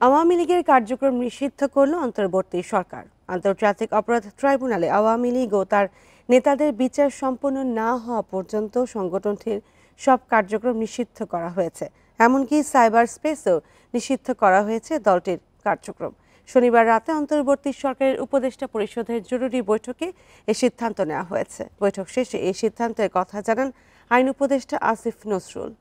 আওয়ামী লীগের কার্যক্রম নিষিদ্ধ করল অন্তর্বর্তী সরকার। আন্তর্জাতিক অপরাধ ট্রাইব্যুনালে আওয়ামী লীগ ও তার নেতাদের বিচার সম্পন্ন না হওয়া পর্যন্ত সংগঠনটির সব কার্যক্রম নিষিদ্ধ করা হয়েছে। এমনকি সাইবার স্পেসও নিষিদ্ধ করা হয়েছে দলটির কার্যক্রম। শনিবার রাতে অন্তর্বর্তী সরকারের উপদেষ্টা পরিষদের জরুরি বৈঠকে এই সিদ্ধান্ত নেওয়া হয়েছে। বৈঠক শেষে এই সিদ্ধান্তের কথা জানান আইন উপদেষ্টা আসিফ নজরুল।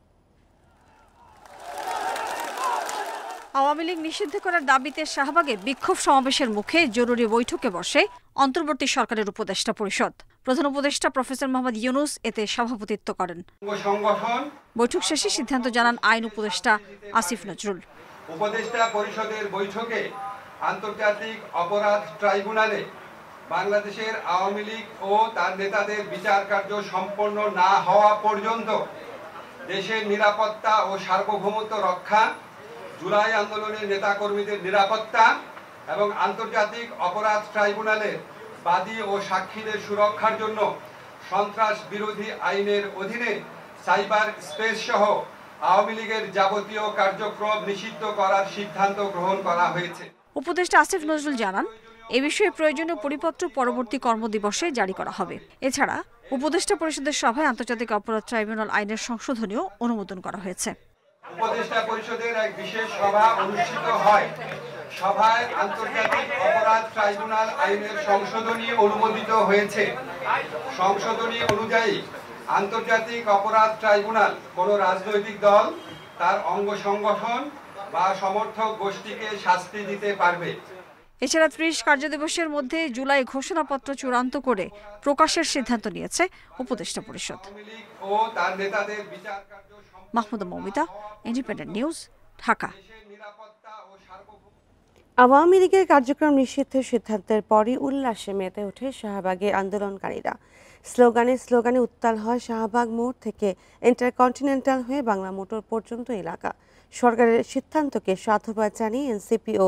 আওয়ামী লীগ নিষিদ্ধ করার দাবিতে শাহবাগে বিক্ষোভ সমাবেশের মুখে জরুরি বৈঠকে বসে অন্তর্বর্তী সরকারের উপদেষ্টা পরিষদ। প্রধান উপদেষ্টা প্রফেসর মোহাম্মদ ইউনুস এতে সভাপতিত্ব করেন। বৈঠক শেষে সিদ্ধান্ত জানান আইন উপদেষ্টা আসিফ নজরুল। উপদেষ্টা পরিষদের বৈঠকে আন্তর্জাতিক অপরাধ ট্রাইব্যুনালে বাংলাদেশের আওয়ামী লীগ ও তার নেতাদের বিচার কার্য সম্পন্ন না হওয়া পর্যন্ত দেশের নিরাপত্তা ও সার্বভৌমত্ব রক্ষা, জুলাই আন্দোলনের নেতাকর্মীদের নিরাপত্তা এবং আন্তর্জাতিক অপরাধ ট্রাইব্যুনালের বাদী ও সাক্ষীদের সুরক্ষার জন্য সন্ত্রাস বিরোধী আইনের অধীনে সাইবার স্পেস সহ আওয়ামী লীগের যাবতীয় কার্যক্রম নিষিদ্ধ করার সিদ্ধান্ত গ্রহণ করা হয়েছে। উপদেষ্টা আসিফ নজরুল জানান, এ বিষয়ে প্রয়োজনীয় পরিপত্র পরবর্তী কর্মদিবসে জারি করা হবে। এছাড়া উপদেষ্টা পরিষদের সভায় আন্তর্জাতিক অপরাধ ট্রাইব্যুনাল আইনের সংশোধনীও অনুমোদন করা হয়েছে। উপদেষ্টা পরিষদের এক বিশেষ সভা অনুষ্ঠিত হয়। সভায় আন্তর্জাতিক অপরাধ ট্রাইব্যুনাল আইনের সংশোধনী অনুমোদিত হয়েছে। সংশোধনী অনুযায়ী আন্তর্জাতিক অপরাধ ট্রাইব্যুনাল কোনো রাজনৈতিক দল, তার অঙ্গ সংগঠন বা সমর্থক গোষ্ঠীকে শাস্তি দিতে পারবে। এছাড়া ৩০ কার্যদিবসের মধ্যে জুলাই ঘোষণাপত্র চূড়ান্ত করে প্রকাশের সিদ্ধান্ত নিয়েছে উপদেষ্টা পরিষদ। Mahmuda Moumita, Independent News, Dhaka. আওয়ামী লীগের কার্যক্রম নিষিদ্ধের সিদ্ধান্তের পরই উল্লাসে মেতে ওঠে শাহবাগে আন্দোলনকারীরা। স্লোগানে উত্তাল হয় শাহবাগ মোড় থেকে ইন্টারকন্টিনেন্টাল হয়ে বাংলা মোটর পর্যন্ত এলাকা। সরকারের সিদ্ধান্তকে সাধুবাদ জানিয়ে এনসিপি ও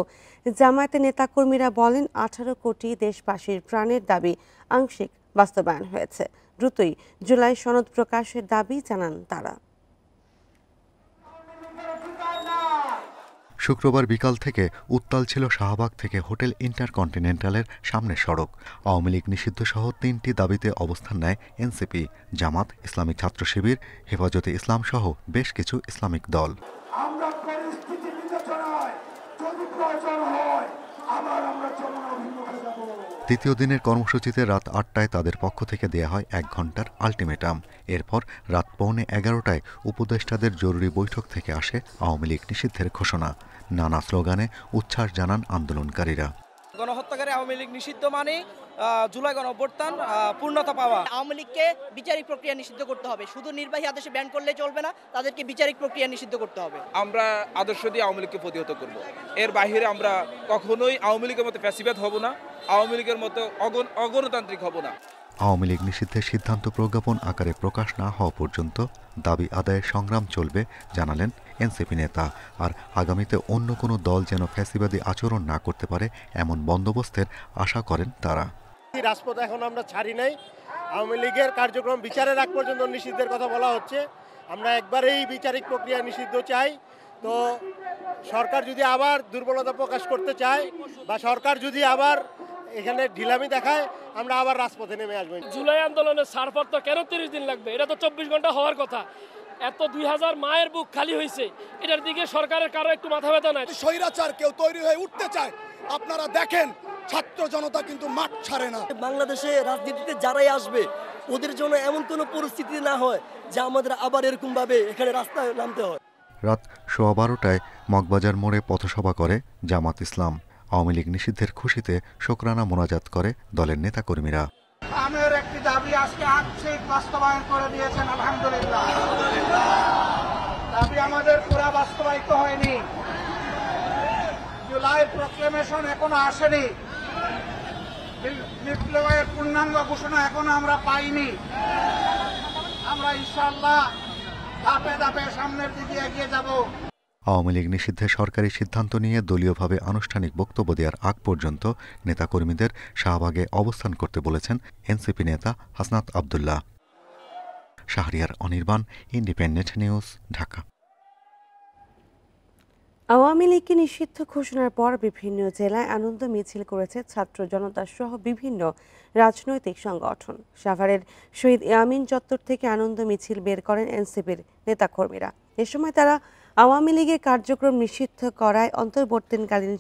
জামায়াতের নেতাকর্মীরা বলেন, 18 কোটি দেশবাসীর প্রাণের দাবি আংশিক বাস্তবায়ন হয়েছে। দ্রুতই জুলাই সনদ প্রকাশের দাবি জানান তারা। শুক্রবার বিকাল থেকে উত্তাল ছিল শাহবাগ থেকে হোটেল ইন্টারকন্টিনেন্টালের সামনের সড়ক। আওয়ামী লীগ নিষিদ্ধ সহ 3টি দাবিতে অবস্থান নেয় এনসিপি, জামাত, ইসলামিক ছাত্র শিবির, হেফাজতে ইসলাম সহ বেশ কিছু ইসলামিক দল। তৃতীয় দিনের কর্মসূচিতে রাত 8টায় তাদের পক্ষ থেকে দেয়া হয় 1 ঘণ্টার আলটিমেটাম। এরপর রাত 11:15টায় উপদেষ্টাদের জরুরি বৈঠক থেকে আসে আওয়ামী লীগ নিষিদ্ধের ঘোষণা। নানা স্লোগানে উচ্ছ্বাস জানান আন্দোলনকারীরা। গণহত্যাকারী আওয়ামী লীগ নিষিদ্ধ মানে জুলাই গণঅভ্যুত্থান পূর্ণতা পাওয়া। আওয়ামী লীগকে বিচারিক প্রক্রিয়া নিষিদ্ধ করতে হবে। শুধু নির্বাহী আদেশে ব্যান করলে চলবে না, তাদেরকে বিচারিক প্রক্রিয়া নিষিদ্ধ করতে হবে। আমরা আদর্শ দিয়ে আওয়ামী লীগকে প্রতিহত করব। এর বাইরে আমরা কখনোই আওয়ামী লীগের মতো ফ্যাসিবাদ হব না, আওয়ামী লীগের মতো অগণতান্ত্রিক হব না। আওয়ামী লীগ নিষিদ্ধের সিদ্ধান্ত প্রজ্ঞাপন আকারে প্রকাশ না হওয়া পর্যন্ত দাবি আদায়ের সংগ্রাম চলবে জানালেন এনসিপি নেতা। আর আগামীতে অন্য কোনো দল যেন ফ্যাসিবাদী আচরণ না করতে পারে এমন বন্দোবস্তের আশা করেন তারা। রাজপথ এখন আমরা ছাড়ি নাই। আওয়ামী লীগের কার্যক্রম বিচারের আগ পর্যন্ত নিষিদ্ধের কথা বলা হচ্ছে। আমরা একবারেই বিচারিক প্রক্রিয়া নিষিদ্ধ চাই। তো সরকার যদি আবার দুর্বলতা প্রকাশ করতে চায় বা সরকার যদি আবার এখানে ঢিলামি দেখায়, আমরা আবার রাজপথে নেমে আসবো। জুলাই আন্দোলনের ছাড়পত্র কেন 30 দিন লাগবে? এটা তো 24 ঘন্টা হওয়ার কথা। এত 2000 মায়ের বুক খালি হয়েছে, এটার দিকে সরকারের কারো একটু মাথা ব্যথা নাই? স্বৈরাচার কেউ তৈরি হয়ে উঠতে চায়, আপনারা দেখেন ছাত্র জনতা কিন্তু মাঠ ছাড়ে না। বাংলাদেশে রাজনীতিতে যারাই আসবে ওদের জন্য এমন কোনো পরিস্থিতি না হয় যে আমাদের আবার এরকম ভাবে এখানে রাস্তায় নামতে হয়। রাত 12:15টায় মগবাজার মোড়ে পথসভা করে জামাত ইসলাম। আওয়ামী লীগ নিষিদ্ধের খুশিতে শুকরানা মোনাজাত করে দলের নেতাকর্মীরা। আমের একটি দাবি আজকে আংশিক বাস্তবায়ন করে দিয়েছেন, আলহামদুলিল্লাহ। দাবি আমাদের পুরা বাস্তবায়িত হয়নি। জুলাই প্রক্লেমেশন এখনো আসেনি। বিপ্লবের পূর্ণাঙ্গ ঘোষণা এখনো আমরা পাইনি। আমরা ইনশাআল্লাহ ধাপে ধাপে সামনের দিকে এগিয়ে যাব। আওয়ামী লীগ নিষিদ্ধের সরকারি সিদ্ধান্ত নিয়ে দলীয়ভাবে আনুষ্ঠানিক বক্তব্য দেওয়ার আগ পর্যন্ত নেতাকর্মীদের শাহবাগে অবস্থান করতে বলেছেন এনসিপি নেতা হাসনাত আব্দুল্লাহ। Shahriar Anirban, Independent News, Dhaka. আওয়ামী লীগকে নিষিদ্ধ ঘোষণার পর বিভিন্ন জেলায় আনন্দ মিছিল করেছে ছাত্র জনতা সহ বিভিন্ন রাজনৈতিক সংগঠন। সাভারের শহীদ ইয়ামিন চত্বর থেকে আনন্দ মিছিল বের করেন এনসিপির নেতাকর্মীরা। এ সময় তারা আওয়ামী লীগের কার্যক্রম নিষিদ্ধ করায় অন্তর্বর্তীকালীন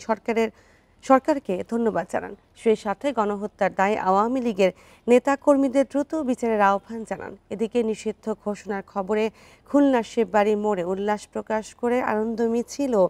সরকারকে ধন্যবাদ জানান। সেই সাথে গণহত্যার দায়ে আওয়ামী লীগের নেতাকর্মীদের দ্রুত বিচারের আহ্বান জানান। এদিকে নিষিদ্ধ ঘোষণার খবরে খুলনা শিববাড়ি মোড়ে উল্লাস প্রকাশ করে আনন্দ মিছিল ও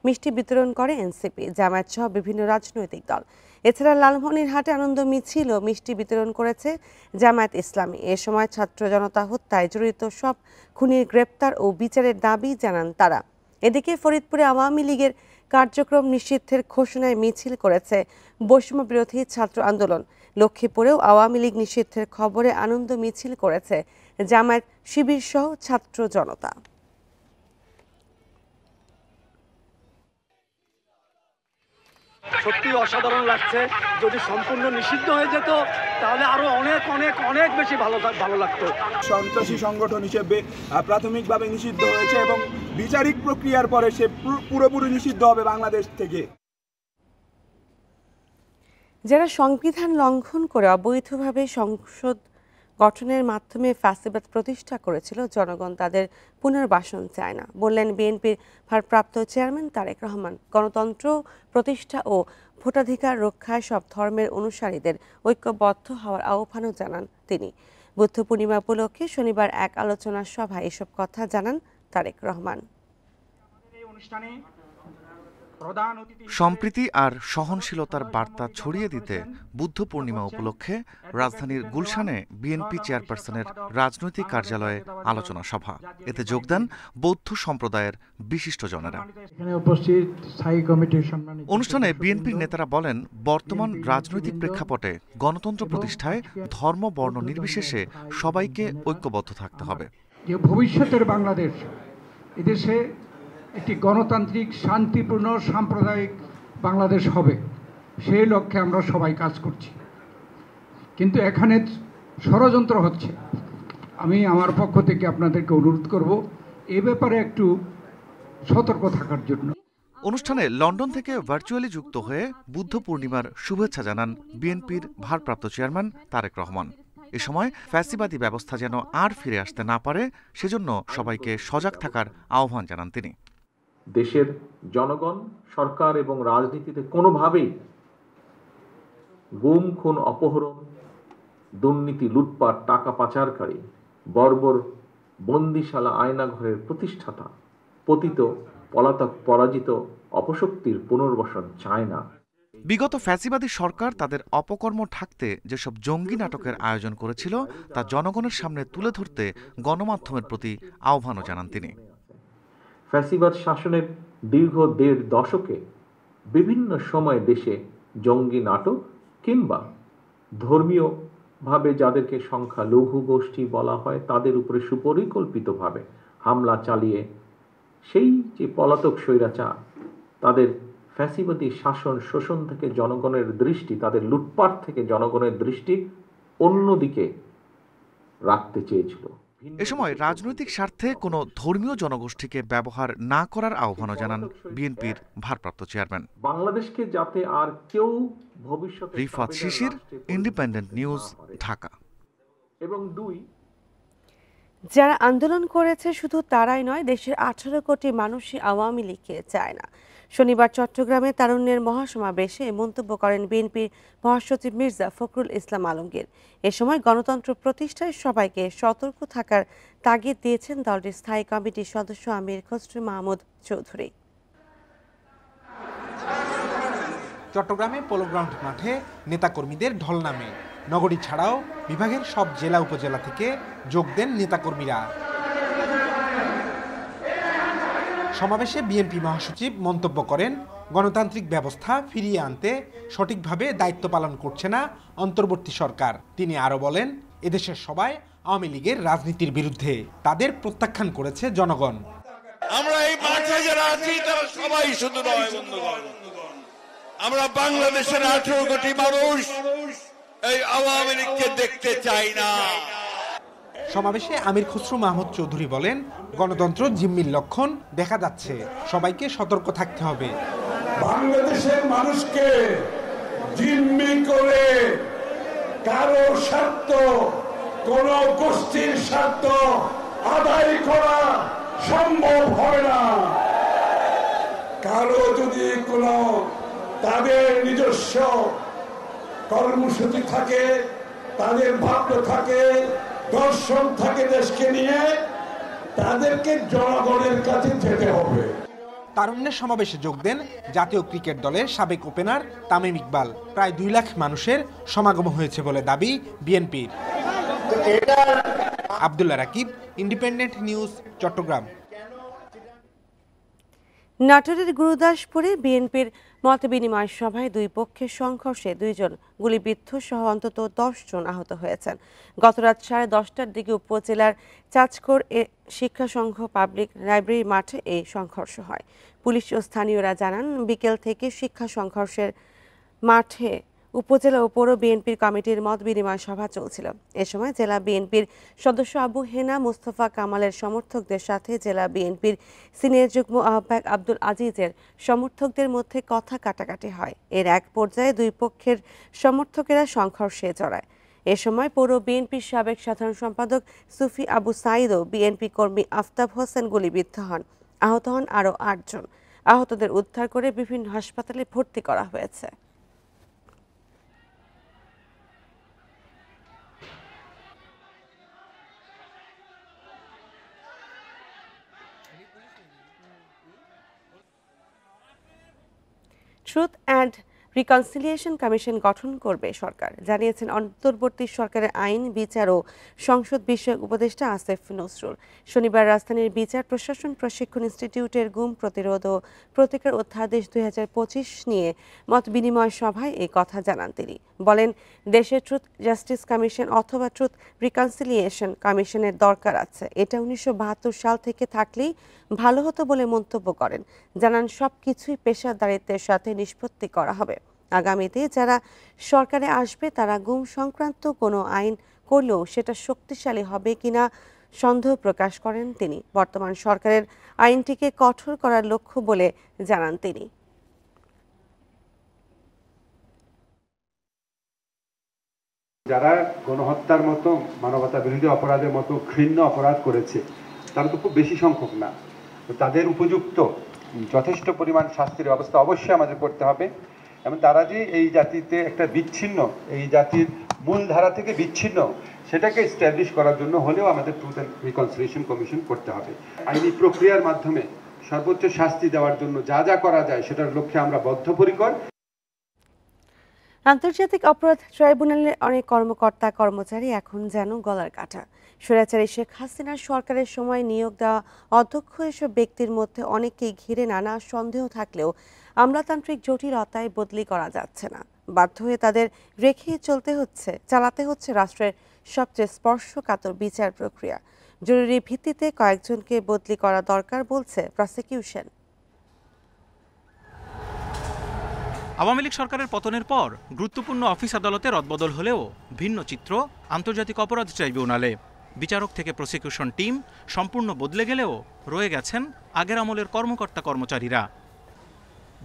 মিষ্টি বিতরণ করে এনসিপি, জামায়াত সহ বিভিন্ন রাজনৈতিক দল। এছাড়া লালমনিরহাটে আনন্দ মিছিল ও মিষ্টি বিতরণ করেছে জামায়াত ইসলামী। এ সময় ছাত্র জনতা হত্যায় জড়িত সব খুনির গ্রেপ্তার ও বিচারের দাবি জানান তারা। এদিকে ফরিদপুরে আওয়ামী লীগের কার্যক্রম নিষিদ্ধের ঘোষণায় মিছিল করেছে বৈষম্য বিরোধী ছাত্র আন্দোলন। লক্ষ্মীপুরেও আওয়ামী লীগ নিষিদ্ধের খবরে আনন্দ মিছিল করেছে জামায়াত শিবির সহ ছাত্র জনতা। সত্যি অসাধারণ লাগছে। যদি সম্পূর্ণ নিষিদ্ধ হয়ে যেত তাহলে আরো অনেক অনেক অনেক বেশি ভালো লাগতো। সন্ত্রাসী সংগঠন হিসেবে প্রাথমিকভাবে নিষিদ্ধ হয়েছে এবং বিচারিক প্রক্রিয়ার পরে সে পুরোপুরি নিষিদ্ধ হবে বাংলাদেশ থেকে। যারা সংবিধান লঙ্ঘন করে অবৈধভাবে সংসদ গঠনের মাধ্যমে ফ্যাসিবাদ প্রতিষ্ঠা করেছিল, জনগণ তাদের পুনর্বাসন চায় না, বললেন বিএনপির ভারপ্রাপ্ত চেয়ারম্যান তারেক রহমান। গণতন্ত্র প্রতিষ্ঠা ও ভোটাধিকার রক্ষায় সব ধর্মের অনুসারীদের ঐক্যবদ্ধ হওয়ার আহ্বানও জানান তিনি। বুদ্ধ পূর্ণিমা উপলক্ষে শনিবার এক আলোচনা সভায় এসব কথা জানান তারেক রহমান। সম্প্রীতি আর সহনশীলতার বার্তা ছড়িয়ে দিতে বুদ্ধ পূর্ণিমা উপলক্ষে রাজধানীর গুলশানে বিএনপি চেয়ারপারসনের রাজনৈতিক কার্যালয়ে আলোচনা সভা। এতে যোগ দেন বৌদ্ধ সম্প্রদায়ের বিশিষ্টজনেরা। অনুষ্ঠানে বিএনপির নেতারা বলেন, বর্তমান রাজনৈতিক প্রেক্ষাপটে গণতন্ত্র প্রতিষ্ঠায় ধর্ম বর্ণ নির্বিশেষে সবাইকে ঐক্যবদ্ধ থাকতে হবে। ভবিষ্যতের বাংলাদেশ, এদেশে একটি গণতান্ত্রিক, শান্তিপূর্ণ, সাম্প্রদায়িক বাংলাদেশ হবে, সেই লক্ষ্যে আমরা সবাই কাজ করছি। কিন্তু এখানে ষড়যন্ত্র হচ্ছে। আমি আমার পক্ষ থেকে আপনাদেরকে অনুরোধ করব এ ব্যাপারে একটু সতর্ক থাকার জন্য। অনুষ্ঠানে লন্ডন থেকে ভার্চুয়ালি যুক্ত হয়ে বুদ্ধ পূর্ণিমার শুভেচ্ছা জানান বিএনপির ভারপ্রাপ্ত চেয়ারম্যান তারেক রহমান। এ সময় ফ্যাসিবাদী ব্যবস্থা যেন আর ফিরে আসতে না পারে, সেজন্য সবাইকে সজাগ থাকার আহ্বান জানান তিনি। দেশের জনগণ, সরকার এবং রাজনীতিতে কোনোভাবেই গুম, খুন, অপহরণ, দুর্নীতি, লুটপাট, টাকা পাচারকারী, বর্বর বন্দিশালা আয়নাঘরের প্রতিষ্ঠাতা, পতিত, পলাতক, পরাজিত অপশক্তির পুনর্বাসন চায় না। বিগত ফ্যাসিবাদী সরকার তাদের অপকর্ম ঢাকতে যেসব জঙ্গি নাটকের আয়োজন করেছিল তা জনগণের সামনে তুলে ধরতে গণমাধ্যমের প্রতি আহ্বানও জানান তিনি। ফ্যাসিবাদ শাসনের দীর্ঘ ১.৫ দশকে বিভিন্ন সময় দেশে জঙ্গি নাটক কিংবা ধর্মীয়ভাবে যাদেরকে সংখ্যালঘু গোষ্ঠী বলা হয় তাদের উপরে সুপরিকল্পিতভাবে হামলা চালিয়ে সেই যে পলাতক স্বৈরাচার তাদের ফ্যাসিবাদী শাসন শোষণ থেকে জনগণের দৃষ্টি, তাদের লুটপাট থেকে জনগণের দৃষ্টি অন্যদিকে রাখতে চেয়েছিল। এ সময় রাজনৈতিক স্বার্থে কোনো ধর্মীয় জনগোষ্ঠীকে ব্যবহার না করার আহ্বানও জানান বিএনপির ভারপ্রাপ্ত চেয়ারম্যান। বাংলাদেশকে যাতে আর কেউ ভবিষ্যতে রিফাত শিশির, ইন্ডিপেন্ডেন্ট নিউজ, ঢাকা। এবং ২, যারা আন্দোলন করেছে শুধু তারাই নয়, দেশের 18 কোটি মানুষই আওয়ামী লীগকে চায় না। শনিবার চট্টগ্রামে তারুণ্যের মহাসমাবেশে মন্তব্য করেন বিএনপির মহাসচিব মির্জা ফখরুল ইসলাম আলমগীর। এ সময় গণতন্ত্র প্রতিষ্ঠায় সবাইকে সতর্ক থাকার তাগিদ দিয়েছেন দলটির স্থায়ী কমিটির সদস্য আমির খসরু মাহমুদ চৌধুরী। চট্টগ্রামে পোলোগ্রাউন্ড মাঠে নেতাকর্মীদের ঢল নামে। নগরী ছাড়াও বিভাগের সব জেলা উপজেলা থেকে যোগ দেন নেতাকর্মীরা। সমাবেশে বিএনপি মহাসচিব মন্তব্য করেন, গণতান্ত্রিক ব্যবস্থা ফিরিয়ে আনতে সঠিকভাবে দায়িত্ব পালন করছে না অন্তর্বর্তী সরকার। তিনি আরও বলেন, এদেশের সবাই আওয়ামী লীগের রাজনীতির বিরুদ্ধে, তাদের প্রত্যাখ্যান করেছে জনগণ। আমরা এই মাঠে যারা আছি তারা সবাই শুধু নয় বন্ধুগণ, আমরা বাংলাদেশের 18 কোটি মানুষ এই আওয়ামী লীগকে দেখতে চাই না। সমাবেশে আমির খসরু মাহমুদ চৌধুরী বলেন, গণতন্ত্র জিম্মির লক্ষণ দেখা যাচ্ছে, সবাইকে সতর্ক থাকতে হবে। বাংলাদেশের মানুষকে জিম্মি করে কারো স্বার্থ, কোন গোষ্ঠীর স্বার্থ আদায় করা সম্ভব হবে না। কারো যদি কোনো তাদের নিজস্ব কর্মসূচি থাকে, তাদের ভাগ্য থাকে, দর্শন থাকে দেশকে নিয়ে, তাদেরকে জনগণের কাছে যেতে হবে। তারুণ্যের সমাবেশে যোগ দেন জাতীয় ক্রিকেট দলের সাবেক ওপেনার তামিম ইকবাল। প্রায় 2 লাখ মানুষের সমাগম হয়েছে বলে দাবি বিএনপির। Abdullah Rakib, Independent News, Chattogram. নাটোরের গুরুদাসপুরে বিএনপির মতবিনিময় সভায় দুই পক্ষের সংঘর্ষে 2 জন গুলিবিদ্ধ সহ অন্তত 10 জন আহত হয়েছেন। গত রাত 10:30টার দিকে উপজেলার চাচকোর শিক্ষা সংঘ পাবলিক লাইব্রেরি মাঠে এই সংঘর্ষ হয়। পুলিশ ও স্থানীয়রা জানান, বিকেল থেকে শিক্ষা সংঘর্ষের মাঠে উপজেলা ও পৌর বিএনপির কমিটির মত বিনিময় সভা চলছিল। এ সময় জেলা বিএনপির সদস্য আবু হেনা মোস্তফা কামালের সমর্থকদের সাথে জেলা বিএনপির সিনিয়র যুগ্ম আহ্বায়ক আব্দুল আজিজের সমর্থকদের মধ্যে কথা কাটাকাটি হয়। এর এক পর্যায়ে দুই পক্ষের সমর্থকেরা সংঘর্ষে জড়ায়। এ সময় পৌর বিএনপির সাবেক সাধারণ সম্পাদক সুফি আবু সাইদ ও বিএনপি কর্মী আফতাব হোসেন গুলিবিদ্ধ হন। আহত হন আরও 8 জন। আহতদের উদ্ধার করে বিভিন্ন হাসপাতালে ভর্তি করা হয়েছে। ট্রুথ অ্যান্ড রিকনসিলিয়েশন কমিশন গঠন করবে সরকার, জানিয়েছেন অন্তর্বর্তী সরকারের আইন, বিচার ও সংসদ বিষয়ক উপদেষ্টা আসিফ নজরুল। শনিবার রাজধানীর বিচার প্রশাসন প্রশিক্ষণ ইনস্টিটিউটের গুম প্রতিরোধ ও প্রতিকার অধ্যাদেশ 2025 নিয়ে মত বিনিময় সভায় এই কথা জানান তিনি। বলেন, দেশে ট্রুথ জাস্টিস কমিশন অথবা ট্রুথ রিকনসিলিয়েশন কমিশনের দরকার আছে। এটা 1972 সাল থেকে থাকলেই ভালো হতো বলে মন্তব্য করেন। জানান, সবকিছুই পেশাদারিত্বের সাথে নিষ্পত্তি করা হবে। আগামীতে যারা সরকারে আসবে তারা গুম সংক্রান্ত কোনো আইন করলেও সেটা শক্তিশালী হবে কিনা সন্দেহ প্রকাশ করেন তিনি। বর্তমান সরকারের আইনটিকে কঠোর করার লক্ষ্য বলে জানান তিনি। যারা গণহত্যার মতো মানবতা বিরোধী অপরাধের মতো ঘৃণ্য অপরাধ করেছে তারা তো খুব বেশি সংখ্যক না। তো তাদের উপযুক্ত যথেষ্ট পরিমাণ শাস্তির ব্যবস্থা অবশ্যই আমাদের করতে হবে এবং তারা যে এই জাতিতে একটা বিচ্ছিন্ন, এই জাতির মূল ধারা থেকে বিচ্ছিন্ন, সেটাকে এস্টাবলিশ করার জন্য হলেও আমাদের ট্রুথ অ্যান্ড রিকনসিলিয়েশন কমিশন করতে হবে। আইনি প্রক্রিয়ার মাধ্যমে সর্বোচ্চ শাস্তি দেওয়ার জন্য যা যা করা যায় সেটার লক্ষ্যে আমরা বদ্ধপরিকর। আন্তর্জাতিক অপরাধ ট্রাইব্যুনালের অনেক কর্মকর্তা কর্মচারী এখন যেন গলার কাটা। স্বৈরাচারী শেখ হাসিনার সরকারের সময় নিয়োগ দেওয়া অধ্যক্ষ এসব ব্যক্তির মধ্যে অনেককেই ঘিরে নানা সন্দেহ থাকলেও আমলাতান্ত্রিক জটিলতায় বদলি করা যাচ্ছে না। বাধ্য হয়ে তাদের রেখেই চালাতে হচ্ছে রাষ্ট্রের সবচেয়ে স্পর্শকাতর বিচার প্রক্রিয়া। জরুরি ভিত্তিতে কয়েকজনকে বদলি করা দরকার বলছে প্রসিকিউশন। আওয়ামী লীগ সরকারের পতনের পর গুরুত্বপূর্ণ অফিস আদালতে রদবদল হলেও ভিন্ন চিত্র আন্তর্জাতিক অপরাধ ট্রাইব্যুনালে। বিচারক থেকে প্রসিকিউশন টিম সম্পূর্ণ বদলে গেলেও রয়ে গেছেন আগের আমলের কর্মকর্তা কর্মচারীরা।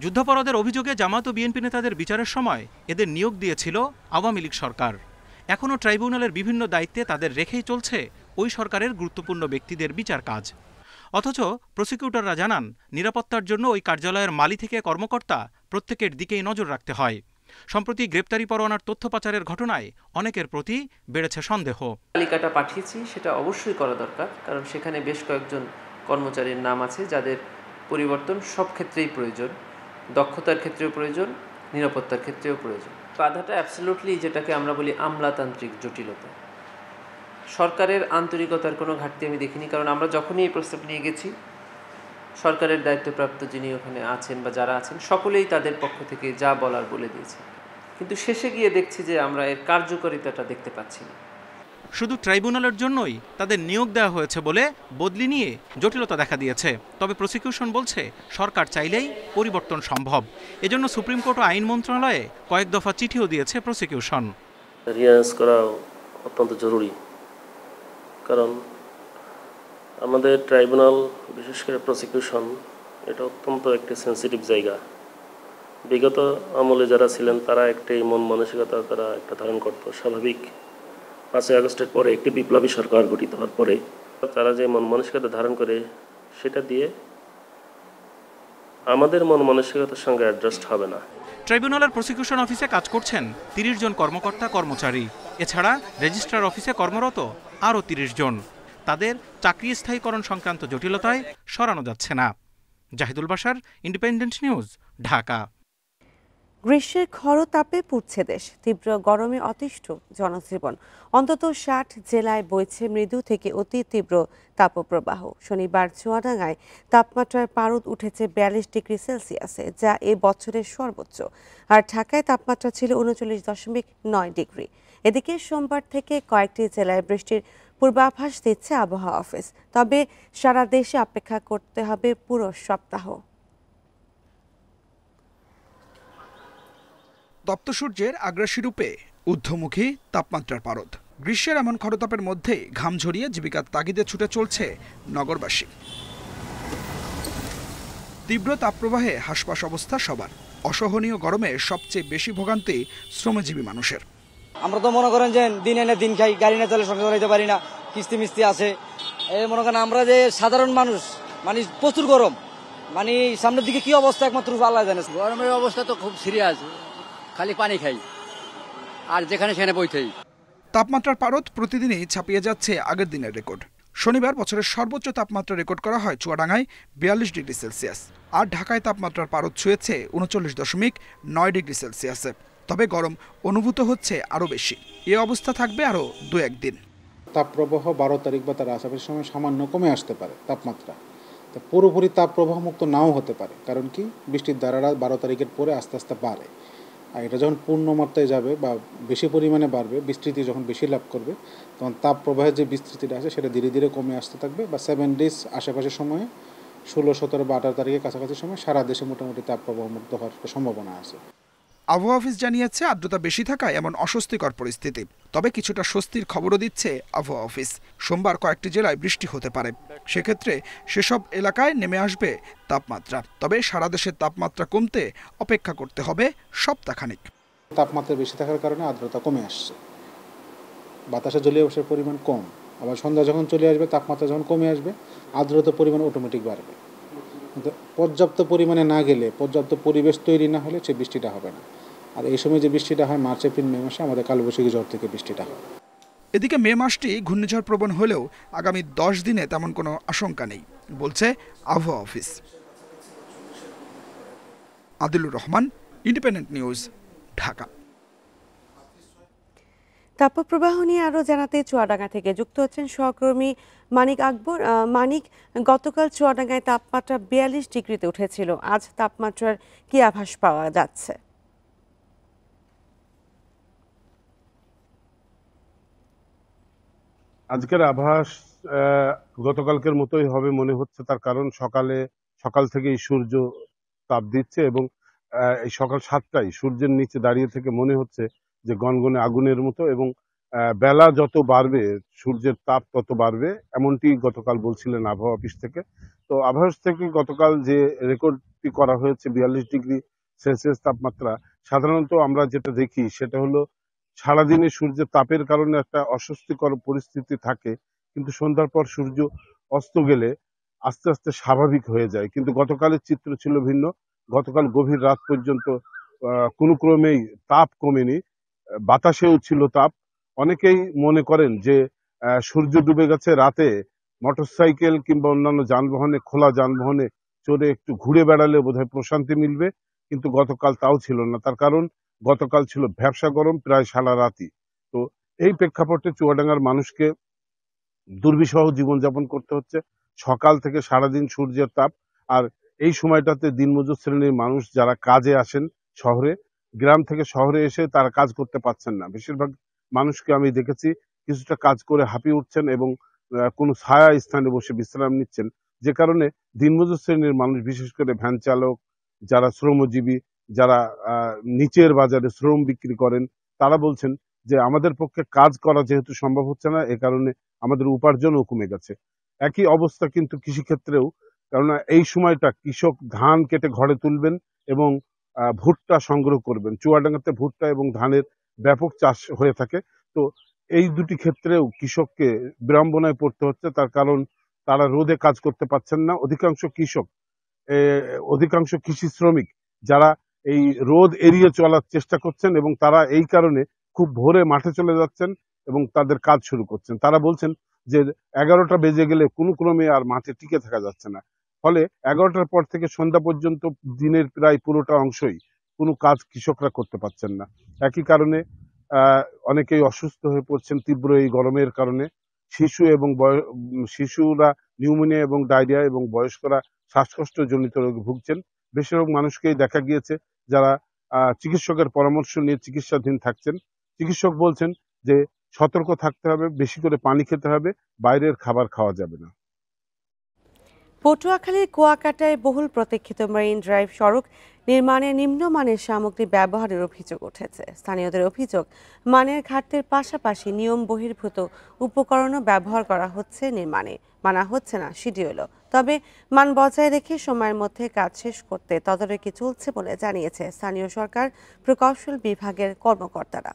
যুদ্ধাপরাধের অভিযোগে জামাত ও বিএনপি নেতাদের বিচারের সময় এদের নিয়োগ দিয়েছিল আওয়ামী লীগ সরকার। এখনও ট্রাইব্যুনালের বিভিন্ন দায়িত্বে তাদের রেখেই চলছে ওই সরকারের গুরুত্বপূর্ণ ব্যক্তিদের বিচার কাজ। অথচ প্রসিকিউটররা জানান, নিরাপত্তার জন্য ওই কার্যালয়ের মালি থেকে কর্মকর্তা প্রত্যেকের দিকেই নজর রাখতে হয়। সম্প্রতি গ্রেপ্তারি পরোয়ানার তথ্য পাচারের ঘটনায় অনেকের প্রতি বেড়েছে সন্দেহ। তালিকাটা পাঠিয়েছি, সেটা অবশ্যই করা দরকার, কারণ সেখানে বেশ কয়েকজন কর্মচারীর নাম আছে যাদের পরিবর্তন সব ক্ষেত্রেই প্রয়োজন, দক্ষতার ক্ষেত্রেও প্রয়োজন, নিরাপত্তার ক্ষেত্রেও প্রয়োজন। বাধাটা অ্যাবসলিউটলি যেটাকে আমরা বলি আমলাতান্ত্রিক জটিলতা। সরকারের আন্তরিকতার কোনো ঘাটতি আমি দেখিনি, কারণ আমরা যখনই এই প্রস্তাব নিয়ে গেছি সরকারের দায়িত্বপ্রাপ্ত যিনি ওখানে আছেন বা যারা আছেন সকলেই তাদের পক্ষ থেকে যা বলার বলে দিয়েছে, কিন্তু শেষে গিয়ে দেখছি যে আমরা এর কার্যকারিতাটা দেখতে পাচ্ছি না। শুধু ট্রাইব্যুনালের জন্যই তাদের নিয়োগ দেওয়া হয়েছে বলে বদলি নিয়ে জটিলতা দেখা দিয়েছে। তবে প্রসিকিউশন বলছে সরকার চাইলেই পরিবর্তন সম্ভব। এজন্য সুপ্রিম কোর্ট ও আইন মন্ত্রণালয়ে কয়েক দফা চিঠিও দিয়েছে প্রসিকিউশন। রিয়াজ করা অত্যন্ত জরুরি, কারণ আমাদের ট্রাইব্যুনাল বিশেষ করে প্রসিকিউশন এটা অত্যন্ত একটি সেন্সিটিভ জায়গা। বিগত আমলে যারা ছিলেন তারা একটি মন মানসিকতা তারা একটা ধারণ করত। স্বাভাবিক 5ই আগস্টের পরে একটি বিপ্লবী সরকার গঠিত হওয়ার পরে তারা যে মন মানসিকতা ধারণ করে সেটা দিয়ে আমাদের মন মানসিকতার সঙ্গে অ্যাডজাস্ট হবে না। ট্রাইব্যুনালের প্রসিকিউশন অফিসে কাজ করছেন 30 জন কর্মকর্তা কর্মচারী। এছাড়া রেজিস্ট্রার অফিসে কর্মরত আরও 30 জন। তাদের চাকরি স্থায়ীকরণ সংক্রান্ত জটিলতায় সরানো যাচ্ছে না। Zahidul Bashar, Independent News, Dhaka. গ্রীষ্মের খরতাপে পুড়ছে দেশ, তীব্র গরমে অতিষ্ঠ জনজীবন। অন্তত 60 জেলায় বইছে মৃদু থেকে অতি তীব্র তাপপ্রবাহ। শনিবার চুয়াডাঙ্গায় তাপমাত্রার পারদ উঠেছে 42 ডিগ্রি সেলসিয়াসে, যা এ বছরের সর্বোচ্চ। আর ঢাকায় তাপমাত্রা ছিল 39.9 ডিগ্রি। এদিকে সোমবার থেকে কয়েকটি জেলায় বৃষ্টির পূর্বাভাস দিচ্ছে আবহাওয়া অফিস। তবে সারা দেশে অপেক্ষা করতে হবে পুরো সপ্তাহ। তপ্ত সূর্যের আগ্রাসী রূপে ঊর্ধ্বমুখী তাপমাত্রার পারদ। গ্রীষ্মের এমন খরতাপের মধ্যেই ঘাম ঝরিয়ে জীবিকার তাগিদে ছুটে চলছে নগরবাসী। তীব্র তাপপ্রবাহে হাসপাস অবস্থা সবার। অসহনীয় গরমে সবচেয়ে বেশি ভোগান্তি শ্রমজীবী মানুষের। আমরা তো মনে করেন যে দিন এনে দিন খাই, গাড়ি না চলে সংসার চালাইতে পারি না, কিস্তি মিস্তি আছে। এই মনে করেন আমরা যে সাধারণ মানুষ, মানে প্রচুর গরম, মানে সামনের দিকে কি অবস্থা একমাত্র আল্লাহ জানে। গরমের অবস্থা তো খুব সিরিয়াস, খালি পানি খাই আর যেখানে সেখানে বইতেই। তাপমাত্রার পারদ প্রতিদিনই ছাপিয়ে যাচ্ছে আগের দিনের রেকর্ড। শনিবার বছরের সর্বোচ্চ তাপমাত্রা রেকর্ড করা হয় চুয়াডাঙ্গায় 42 ডিগ্রি সেলসিয়াস। আর ঢাকায় তাপমাত্রার পারদ ছুঁয়েছে 39.9 ডিগ্রি সেলসিয়াসে। তবে গরম অনুভূত হচ্ছে আরও বেশি। এ অবস্থা থাকবে আরও 2-1 দিন। তাপপ্রবাহ 12 তারিখ বা তার আশেপাশের সময় সামান্য কমে আসতে পারে তাপমাত্রা। তা পুরোপুরি তাপপ্রবাহ মুক্ত নাও হতে পারে, কারণ কি বৃষ্টির ধারাটা 12 তারিখের পরে আস্তে আস্তে বাড়ে। আর এটা যখন পূর্ণ মাত্রায় যাবে বা বেশি পরিমাণে বাড়বে, বিস্তৃতি যখন বেশি লাভ করবে, তখন তাপ প্রবাহের যে বিস্তৃতিটা আছে সেটা ধীরে ধীরে কমে আসতে থাকবে। বা 7 ডেজ আশেপাশের সময়ে 16, 17 বা 18 তারিখের কাছাকাছি সময় সারা দেশে মোটামুটি তাপ প্রবাহ মুক্ত হওয়ার সম্ভাবনা আছে। আবহাওয়া অফিস জানিয়েছে আর্দ্রতা বেশি থাকায় এমন অস্বস্তিকর পরিস্থিতি। তবে কিছুটা স্বস্তির খবরও দিচ্ছে আবহাওয়া অফিস। সোমবার কয়েকটি জেলায় বৃষ্টি হতে পারে। সেক্ষেত্রে সেসব এলাকায় নেমে আসবে তাপমাত্রা। তবে সারা দেশের তাপমাত্রা কমতে অপেক্ষা করতে হবে সপ্তাহখানেক। তাপমাত্রা বেশি থাকার কারণে আর্দ্রতা কমে আসছে, বাতাসে জলীয় বাষ্পের পরিমাণ কম। আবার সন্ধ্যা যখন চলে আসবে, তাপমাত্রা যখন কমে আসবে, আর্দ্রতার পরিমাণ অটোমেটিক বাড়বে। কিন্তু পর্যাপ্ত পরিমাণে না গেলে, পর্যাপ্ত পরিবেশ তৈরি না হলে সে বৃষ্টিটা হবে না। আর এই সময় যে বৃষ্টিটা হয় মার্চ, এপ্রিল, মে মাসে, আমাদের কালবৈশাখী ঝড় থেকে বৃষ্টিটা হয়। এদিকে মে মাসটি ঘূর্ণিঝড় প্রবণ হলেও আগামী 10 দিনে তেমন কোনো আশঙ্কা নেই বলছে আবহাওয়া office. Adilur Rahman, Independent News, Dhaka. তাপপ্রবাহ নিয়ে আরও জানাতে চুয়াডাঙ্গা থেকে যুক্ত হচ্ছেন সহকর্মী মানিক আকবর। মানিক, গতকাল চুয়াডাঙ্গায় তাপমাত্রা 42 ডিগ্রিতে উঠেছিল। আজ তাপমাত্রার কি আভাস পাওয়া যাচ্ছে? আজকের আভাস গতকালকের মতোই হবে মনে হচ্ছে। তার কারণ সকাল থেকেই সূর্য তাপ দিচ্ছে এবং এই সকাল 7টায় সূর্যের নিচে দাঁড়িয়ে থেকে মনে হচ্ছে যে গনগনে আগুনের মতো, এবং বেলা যত বাড়বে সূর্যের তাপ তত বাড়বে, এমনটি গতকাল বলছিলেন আবহাওয়া অফিস থেকে। তো আবহাওয়া থেকে গতকাল যে রেকর্ডটি করা হয়েছে 42 ডিগ্রি সেলসিয়াস তাপমাত্রা, সাধারণত আমরা যেটা দেখি সেটা হলো সারাদিনে সূর্যের তাপের কারণে একটা অস্বস্তিকর পরিস্থিতি থাকে, কিন্তু সন্ধ্যার পর সূর্য অস্ত গেলে আস্তে আস্তে স্বাভাবিক হয়ে যায়। কিন্তু গতকালের চিত্র ছিল ভিন্ন। গতকাল গভীর রাত পর্যন্ত কোনো ক্রমেই তাপ কমেনি, বাতাসেও ছিল তাপ। অনেকেই মনে করেন যে সূর্য ডুবে গেছে, রাতে মোটরসাইকেল কিংবা অন্যান্য যানবাহনে, খোলা যানবাহনে চড়ে একটু ঘুরে বেড়ালে বোধহয় প্রশান্তি মিলবে, কিন্তু গতকাল তাও ছিল না। তার কারণ গতকাল ছিল ভ্যাপসা গরম প্রায় সারা রাতই। তো এই প্রেক্ষাপটে চুয়াডাঙ্গার মানুষকে দুর্বিষহ জীবনযাপন করতে হচ্ছে। সকাল থেকে সারাদিন সূর্যের তাপ, আর এই সময়টাতে দিনমজুর শ্রেণীর মানুষ যারা কাজে আসেন শহরে, গ্রাম থেকে শহরে এসে তারা কাজ করতে পারছেন না। বেশিরভাগ মানুষকে আমি দেখেছি কিছুটা কাজ করে হাঁপিয়ে উঠছেন এবং কোনো ছায়া স্থানে বসে বিশ্রাম নিচ্ছেন, যে কারণে দিনমজুর শ্রেণীর মানুষ, বিশেষ করে ভ্যান চালক, যারা শ্রমজীবী, যারা নিচের বাজারে শ্রম বিক্রি করেন, তারা বলছেন যে আমাদের পক্ষে কাজ করা যেহেতু সম্ভব হচ্ছে না, এ কারণে আমাদের উপার্জনও কমে গেছে। একই অবস্থা কিন্তু কৃষিক্ষেত্রেও, কেননা এই সময়টা কৃষক ধান কেটে ঘরে তুলবেন এবং ভুট্টা সংগ্রহ করবেন। চুয়াডাঙ্গাতে ভুট্টা এবং ধানের ব্যাপক চাষ হয়ে থাকে। তো এই দুটি ক্ষেত্রেও কৃষককে বিড়ম্বনায় পড়তে হচ্ছে, তার কারণ তারা রোদে কাজ করতে পারছেন না। অধিকাংশ কৃষি শ্রমিক যারা এই রোদ এড়িয়ে চলার চেষ্টা করছেন এবং তারা এই কারণে খুব ভোরে মাঠে চলে যাচ্ছেন এবং তাদের কাজ শুরু করছেন। তারা বলছেন যে 11টা বেজে গেলে কোনো ক্রমে আর মাঠে টিকে থাকা যাচ্ছে না। ফলে 11টার পর থেকে সন্ধ্যা পর্যন্ত দিনের প্রায় পুরোটা অংশই কোনো কাজ কৃষকরা করতে পারছেন না। একই কারণে অনেকেই অসুস্থ হয়ে পড়ছেন তীব্র এই গরমের কারণে। শিশুরা নিউমোনিয়া এবং ডায়রিয়া এবং বয়স্করা শ্বাসকষ্ট জনিত রোগে ভুগছেন। বেশিরভাগ মানুষকেই দেখা গিয়েছে যারা চিকিৎসকের পরামর্শ নিয়ে চিকিৎসাধীন থাকছেন। চিকিৎসক বলছেন যে সতর্ক থাকতে হবে, বেশি করে পানি খেতে হবে, বাইরের খাবার খাওয়া যাবে না। পটুয়াখালীর কুয়াকাটায় বহুল প্রতীক্ষিত মেরিন ড্রাইভ সড়ক নির্মাণে নিম্নমানের সামগ্রী ব্যবহারের অভিযোগ উঠেছে। স্থানীয়দের অভিযোগ, মানের ঘাটতির পাশাপাশি নিয়ম বহির্ভূত উপকরণও ব্যবহার করা হচ্ছে নির্মাণে, মানা হচ্ছে না শিডিউলও। তবে মান বজায় রেখে সময়ের মধ্যে কাজ শেষ করতে তদারকি চলছে বলে জানিয়েছে স্থানীয় সরকার প্রকৌশল বিভাগের কর্মকর্তারা।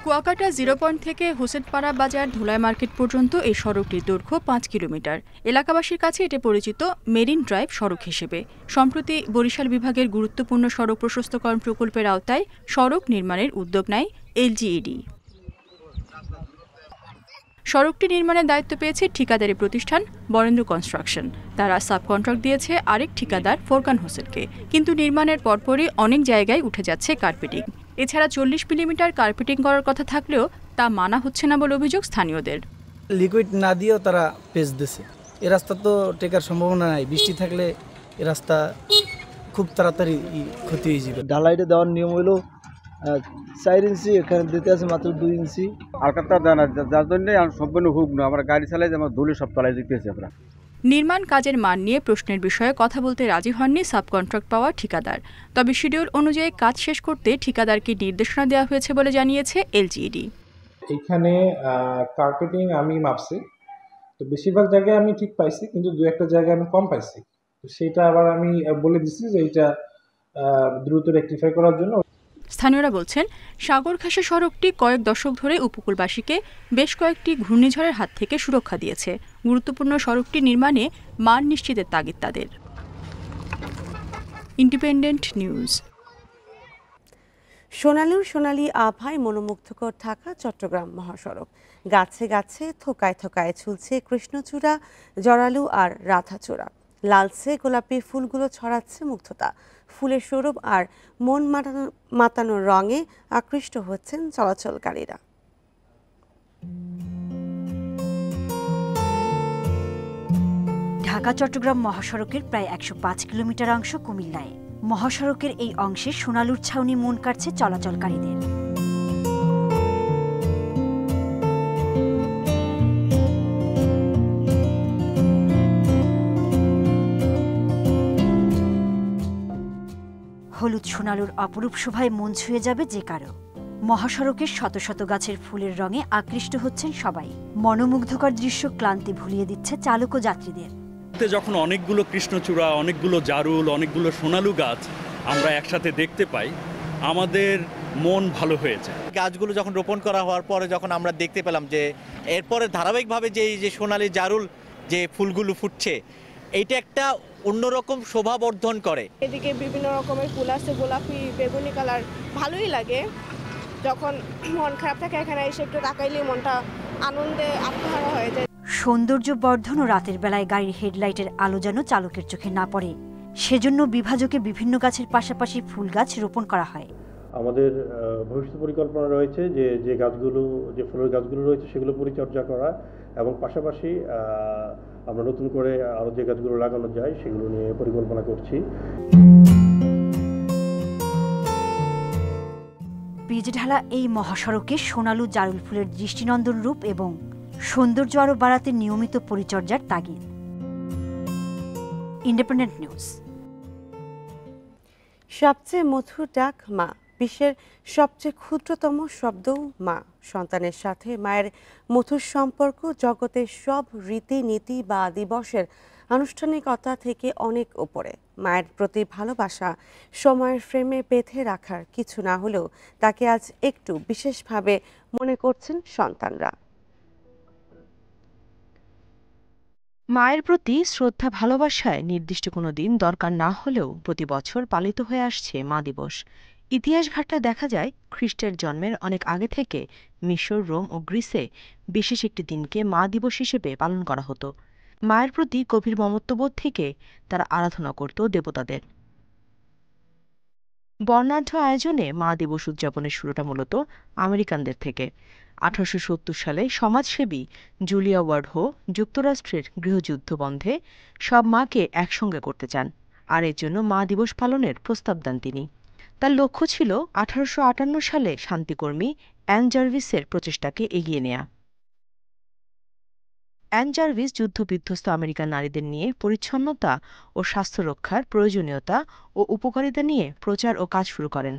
কুয়াকাটা 0 পয়েন্ট থেকে হোসেনপাড়া বাজার ধুলাই মার্কেট পর্যন্ত এই সড়কটির দৈর্ঘ্য 5 কিলোমিটার। এলাকাবাসীর কাছে এটি পরিচিত মেরিন ড্রাইভ সড়ক হিসেবে। সম্প্রতি বরিশাল বিভাগের গুরুত্বপূর্ণ সড়ক প্রশস্তকরণ প্রকল্পের আওতায় সড়ক নির্মাণের উদ্যোগ নেয় এলজিইডি। সড়কটি নির্মাণের দায়িত্ব পেয়েছে ঠিকাদারি প্রতিষ্ঠান বরেন্দ্র কনস্ট্রাকশন। তারা সাব কন্ট্রাক্ট দিয়েছে আরেক ঠিকাদার ফোরকান হোসেনকে। কিন্তু নির্মাণের পরপরই অনেক জায়গায় উঠে যাচ্ছে কার্পেটিং। এছাড়া 40 মিলিমিটার কার্পেটিং করার কথা থাকলেও তা মানা হচ্ছে না বলে অভিযোগ স্থানীয়দের। লিকুইড না দিয়েও তারা পেজ দিছে। এ রাস্তা তো টেকার সম্ভাবনা নাই, বৃষ্টি থাকলে এ রাস্তা খুব তাড়াতাড়ি ক্ষতি হয়ে যাবে। ঢালাইটা দেওয়ার নিয়ম হলো 4 ইঞ্চি, এখানে দিতে আছে মাত্র 2 ইঞ্চি। আলকাতা দেয় না, যার জন্য সম্পূর্ণ হুক না, আমরা গাড়ি চালাই যেমন ধুলি সব তলায় দিতেছি আমরা। নির্মাণ কাজের মান নিয়ে প্রশ্নের বিষয়ে কথা বলতে রাজি হননি সাব কন্ট্রাক্ট পাওয়া ঠিকাদার। তবে শিডিউল অনুযায়ী কাজ শেষ করতে ঠিকাদারকে নির্দেশনা দেওয়া হয়েছে বলে জানিয়েছে এলজিইডি। এখানে কার্পেটিং আমি মাপছি, তো বেশিরভাগ জায়গায় আমি ঠিক পাইছি, কিন্তু 2-1টা জায়গায় আমি কম পাইছি। তো সেটা আবার আমি বলে দিচ্ছি যে এটা দ্রুত রেকটিফাই করার জন্য। স্থানীয়রা বলছেন, সাগরঘাসা সড়কটি কয়েক দশক ধরে উপকূলবাসীকে বেশ কয়েকটি ঘূর্ণিঝড়ের হাত থেকে সুরক্ষা দিয়েছে। গুরুত্বপূর্ণ সড়কটি নির্মাণে মান নিশ্চিতের তাগিদ তাদের। Independent news. সোনালুর সোনালী আভায় মনোমুগ্ধকর থাকা চট্টগ্রাম মহাসড়ক। গাছে গাছে থোকায় থোকায় ঝুলছে কৃষ্ণচূড়া, জরালু আর রাধাচূড়া। লালচে গোলাপি ফুলগুলো ছড়াচ্ছে মুগ্ধতা। ফুলের সৌরভ আর মন মাতানোর রঙে আকৃষ্ট হচ্ছেন চলাচলকারীরা। ঢাকা চট্টগ্রাম মহাসড়কের প্রায় 105 কিলোমিটার অংশ কুমিল্লায়। মহাসড়কের এই অংশে সোনালুর ছাউনি মন কাটছে চলাচলকারীদের। হলুদ সোনালুর অপরূপ শোভায় মন ছুঁয়ে যাবে যে কারো। মহাসড়কের শত শত গাছের ফুলের রঙে আকৃষ্ট হচ্ছেন সবাই। মনোমুগ্ধকর দৃশ্য ক্লান্তি ভুলিয়ে দিচ্ছে চালক ও যাত্রীদের। যখন অনেকগুলো কৃষ্ণচূড়া, অনেকগুলো জারুল, অনেকগুলো সোনালু গাছ আমরা একসাথে দেখতে পাই, আমাদের মন ভালো হয়ে যায়। গাছগুলো যখন রোপণ করা হওয়ার পরে যখন আমরা দেখতে পেলাম যে এরপরে ধারাবাহিকভাবে যে এই যে সোনালি জারুল যে ফুলগুলো ফুটছে, এইটা একটা অন্যরকম শোভাবর্ধন করে। এদিকে বিভিন্ন রকমের ফুল আছে, গোলাপি, বেগুনি কালার, ভালোই লাগে। যখন মন খারাপ থাকে এখানে এসে একটু তাকাইলে মনটা আনন্দে আত্মহারা হয়ে যায়। সৌন্দর্য বর্ধন ও রাতের বেলায় গাড়ির হেডলাইটের আলো যেন চালকের চোখে না পড়ে, সেজন্য বিভাজকে বিভিন্ন গাছের পাশাপাশি ফুল গাছ রোপণ করা হয়। আমাদের ভবিষ্যৎ পরিকল্পনা রয়েছে যে গাছগুলো, যে ফুলের গাছগুলো রয়েছে সেগুলো পরিচর্যা করা, এবং পাশাপাশি আমরা নতুন করে আরও যে গাছগুলো লাগানো যায় সেগুলো নিয়ে পরিকল্পনা করছি। পিচ ঢালা এই মহাসড়কে সোনালু জারুল ফুলের দৃষ্টিনন্দন রূপ এবং সৌন্দর্য আরও বাড়াতে নিয়মিত পরিচর্যার তাগিদ। Independent news. সবচেয়ে মধুর ডাক মা, বিশ্বের সবচেয়ে ক্ষুদ্রতম শব্দও মা। সন্তানের সাথে মায়ের মধুর সম্পর্ক জগতের সব রীতিনীতি বা দিবসের আনুষ্ঠানিকতা থেকে অনেক উপরে। মায়ের প্রতি ভালোবাসা সময়ের ফ্রেমে বেঁধে রাখার কিছু না হলেও তাকে আজ একটু বিশেষভাবে মনে করছেন সন্তানরা। মায়ের প্রতি শ্রদ্ধা ভালোবাসায় নির্দিষ্ট কোনো দিন দরকার না হলেও প্রতি বছর পালিত হয়ে আসছে মা দিবস। ইতিহাস ঘাটলে দেখা যায় খ্রিস্টের জন্মের অনেক আগে থেকে মিশর, রোম ও গ্রিসে বিশেষ একটি দিনকে মা দিবস হিসেবে পালন করা হতো। মায়ের প্রতি গভীর মমত্ববোধ থেকে তারা আরাধনা করত দেবতাদের। বর্ণাঢ্য আয়োজনে মা দিবস উদযাপনের শুরুটা মূলত আমেরিকানদের থেকে। 1870 সালে সমাজসেবী জুলিয়া ওয়ার্ড হো যুক্তরাষ্ট্রের গৃহযুদ্ধ বন্ধে সব মাকে একসঙ্গে করতে চান, আর এর জন্য মা দিবস পালনের প্রস্তাব দেন তিনি। তার লক্ষ্য ছিল 1858 সালে শান্তিকর্মী অ্যান জার্ভিসের প্রচেষ্টাকে এগিয়ে নেয়া। অ্যান জার্ভিস যুদ্ধবিধ্বস্ত আমেরিকান নারীদের নিয়ে পরিচ্ছন্নতা ও স্বাস্থ্য রক্ষার প্রয়োজনীয়তা ও উপকারিতা নিয়ে প্রচার ও কাজ শুরু করেন।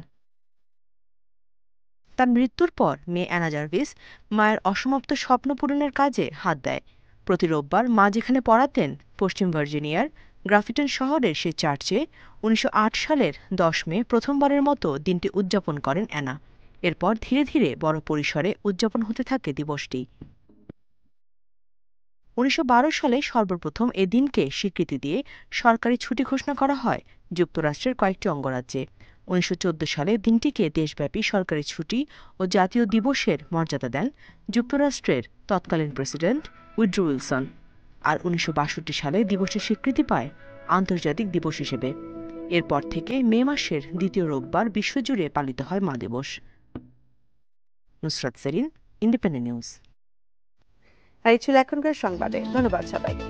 তার মৃত্যুর পর মেয়ে অ্যানা জার্ভিস মায়ের অসমাপ্ত স্বপ্ন পূরণের কাজে হাত দেয়। প্রতি রোববার মা যেখানে পড়াতেন, পশ্চিম ভার্জিনিয়ার গ্রাফিটন শহরের সেই চার্চে 1908 সালের 10 মে প্রথমবারের মতো দিনটি উদযাপন করেন অ্যানা। এরপর ধীরে ধীরে বড় পরিসরে উদযাপন হতে থাকে দিবসটি। 1912 সালে সর্বপ্রথম এ দিনকে স্বীকৃতি দিয়ে সরকারি ছুটি ঘোষণা করা হয় যুক্তরাষ্ট্রের কয়েকটি অঙ্গরাজ্যে। 1914 সালে দিনটিকে দেশব্যাপী সরকারি ছুটি ও জাতীয় দিবসের মর্যাদা দেন যুক্তরাষ্ট্রের তৎকালীন প্রেসিডেন্ট উইড্রো উইলসন। আর 1962 সালে দিবসটি স্বীকৃতি পায় আন্তর্জাতিক দিবস হিসেবে। এরপর থেকে মে মাসের দ্বিতীয় রোববার বিশ্বজুড়ে পালিত হয় মা দিবস। Nusrat Serin, Independent News. এই ছিল এখনকার সংবাদে। ধন্যবাদ সবাইকে।